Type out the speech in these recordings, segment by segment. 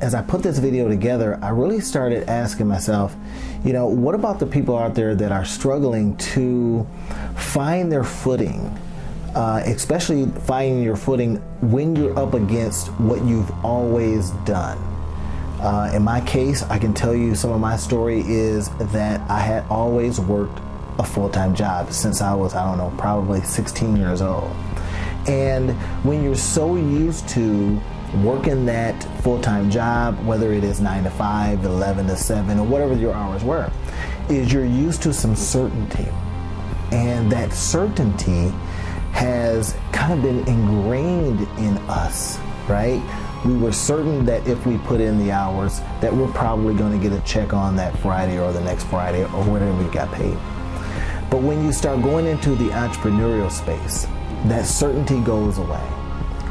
as I put this video together, I really started asking myself, what about the people out there that are struggling to find their footing, especially finding your footing when you're up against what you've always done. In my case, I can tell you some of my story is that I had always worked a full-time job since I was, probably 16 years old. And when you're so used to working that full-time job, whether it is 9 to 5, 11 to 7, or whatever your hours were, is you're used to some certainty. And that certainty has kind of been ingrained in us, right? We were certain that if we put in the hours, that we're probably going to get a check on that Friday or the next Friday or whatever we got paid. But when you start going into the entrepreneurial space, that certainty goes away.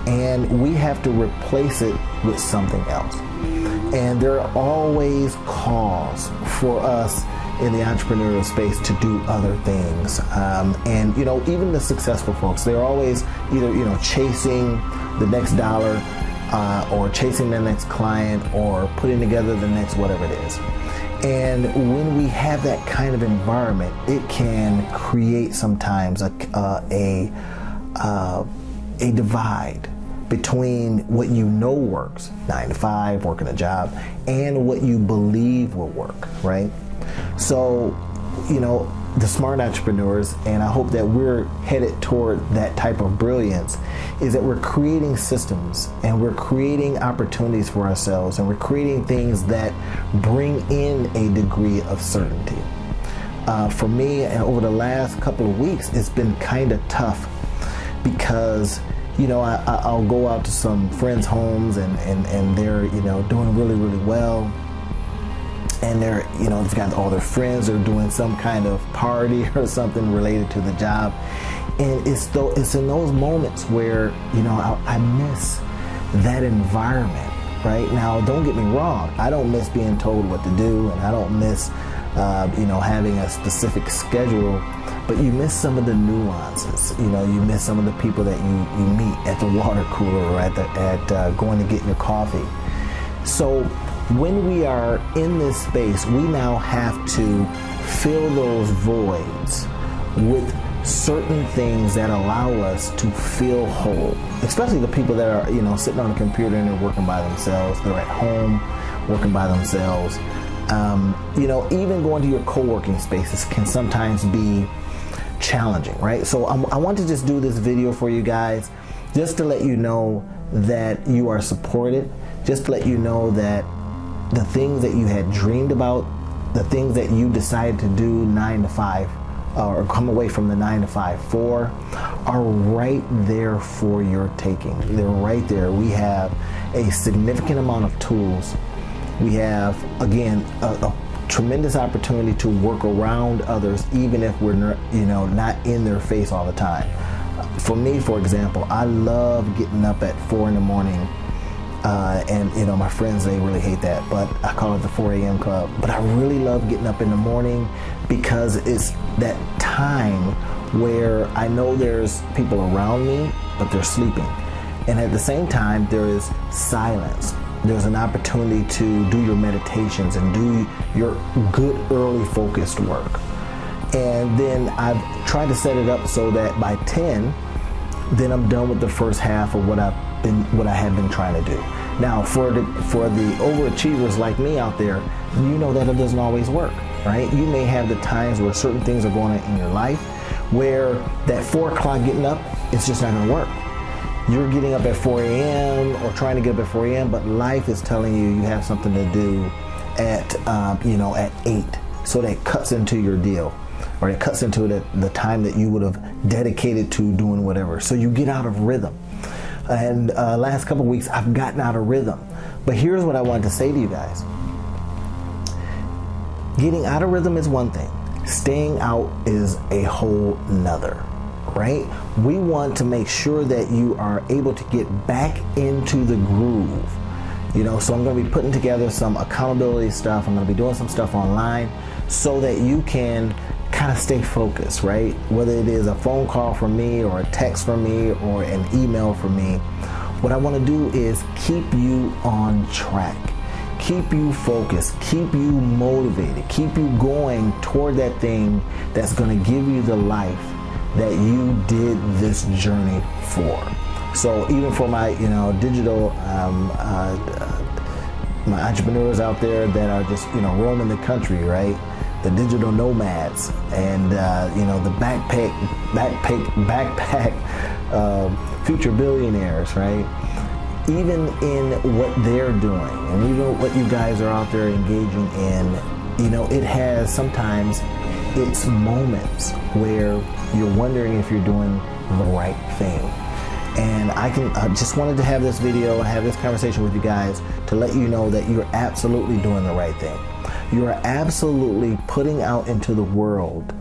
And we have to replace it with something else. And there are always calls for us in the entrepreneurial space to do other things. And even the successful folks, they're always either, chasing the next dollar or chasing the next client or putting together the next whatever it is. And when we have that kind of environment, it can create sometimes a divide between what works, 9 to 5, working a job, and what you believe will work, right? So, the smart entrepreneurs, and I hope that we're headed toward that type of brilliance, is that we're creating systems and we're creating opportunities for ourselves and we're creating things that bring in a degree of certainty. For me, and over the last couple of weeks, it's been kind of tough because I'll go out to some friends' homes and they're doing really, really well. And they're, they've got all their friends are doing some kind of party or something related to the job. And it's in those moments where, I miss that environment, right? Now, don't get me wrong. I don't miss being told what to do, and I don't miss, having a specific schedule, but you miss some of the nuances. You miss some of the people that you meet at the water cooler or at going to get your coffee. So when we are in this space, we now have to fill those voids with certain things that allow us to feel whole, especially the people that are, sitting on a computer and they're working by themselves. They're at home working by themselves. Even going to your co-working spaces can sometimes be challenging, right? So I want to just do this video for you guys, just to let you know that you are supported, just to let you know that the things that you had dreamed about, the things that you decided to do 9 to 5, or come away from the 9 to 5 for, are right there for your taking. They're right there. We have a significant amount of tools. We have, again, a tremendous opportunity to work around others, even if we're not in their face all the time. For me, for example, I love getting up at 4 in the morning. And my friends, they really hate that, but I call it the 4 a.m. club. But I really love getting up in the morning because it's that time where I know there's people around me, but they're sleeping. And at the same time, there is silence. There's an opportunity to do your meditations and do your good early focused work. And then I've tried to set it up so that by 10, then I'm done with the first half of what I have been trying to do. Now, for the overachievers like me out there, that it doesn't always work, right? You may have the times where certain things are going on in your life where that 4 o'clock getting up, it's just not going to work. You're getting up at 4 a.m. or trying to get up at 4 a.m., but life is telling you have something to do at 8. So that cuts into your deal, or it cuts into the time that you would have dedicated to doing whatever. So you get out of rhythm. And last couple of weeks, I've gotten out of rhythm. But here's what I wanted to say to you guys. Getting out of rhythm is one thing. Staying out is a whole nother, right? We want to make sure that you are able to get back into the groove. So I'm going to be putting together some accountability stuff. I'm going to be doing some stuff online so that you can kind of stay focused, right? Whether it is a phone call from me or a text from me or an email from me, what I want to do is keep you on track. keep you focused, keep you motivated, keep you going toward that thing that's going to give you the life that you did this journey for. So even for my, digital, my entrepreneurs out there that are just, roaming the country, right? The digital nomads and, the backpack, future billionaires, right? Even in what they're doing and even what you guys are out there engaging in, it has sometimes it's moments where you're wondering if you're doing the right thing. And I just wanted to have this video, have this conversation with you guys to let you know that you're absolutely doing the right thing. You are absolutely putting out into the world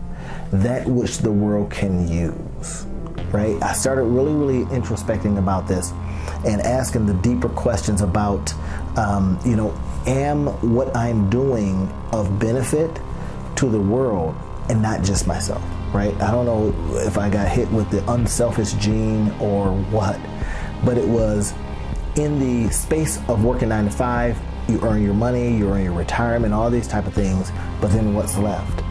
that which the world can use, right? I started really introspecting about this and asking the deeper questions about, am what I'm doing of benefit to the world and not just myself, right? I don't know if I got hit with the unselfish gene or what, but it was in the space of working 9 to 5, you earn your money, you earn your retirement, all these type of things, but then what's left?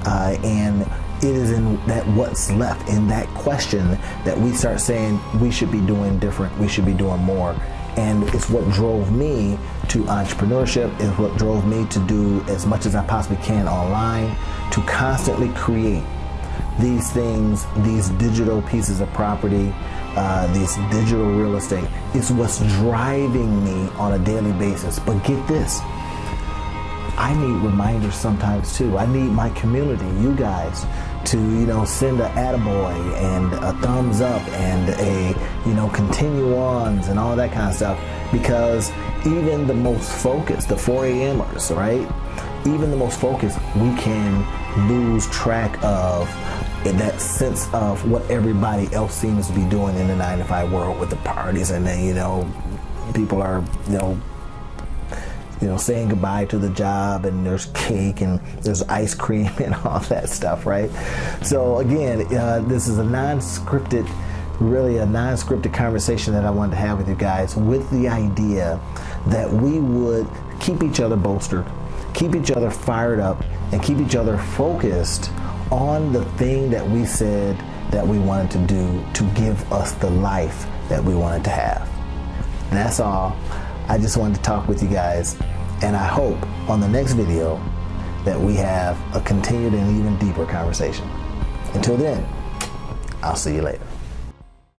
And it is in that what's left, in that question, that we start saying we should be doing different, we should be doing more. And it's what drove me to entrepreneurship, it's what drove me to do as much as I possibly can online, to constantly create these things, these digital pieces of property, these digital real estate. It's what's driving me on a daily basis. But get this, I need reminders sometimes too. I need my community, you guys, to send a attaboy and a thumbs up and a continue ons and all that kind of stuff, because even the most focused, the 4 a.m.ers, right? Even the most focused, we can lose track of in that sense of what everybody else seems to be doing in the 9 to 5 world with the parties, and then people are saying goodbye to the job, and there's cake and there's ice cream and all that stuff, right? So again, this is a non-scripted conversation that I wanted to have with you guys, with the idea that we would keep each other bolstered, keep each other fired up, and keep each other focused on the thing that we said that we wanted to do to give us the life that we wanted to have. That's all. I just wanted to talk with you guys, and I hope on the next video that we have a continued and even deeper conversation. Until then, I'll see you later.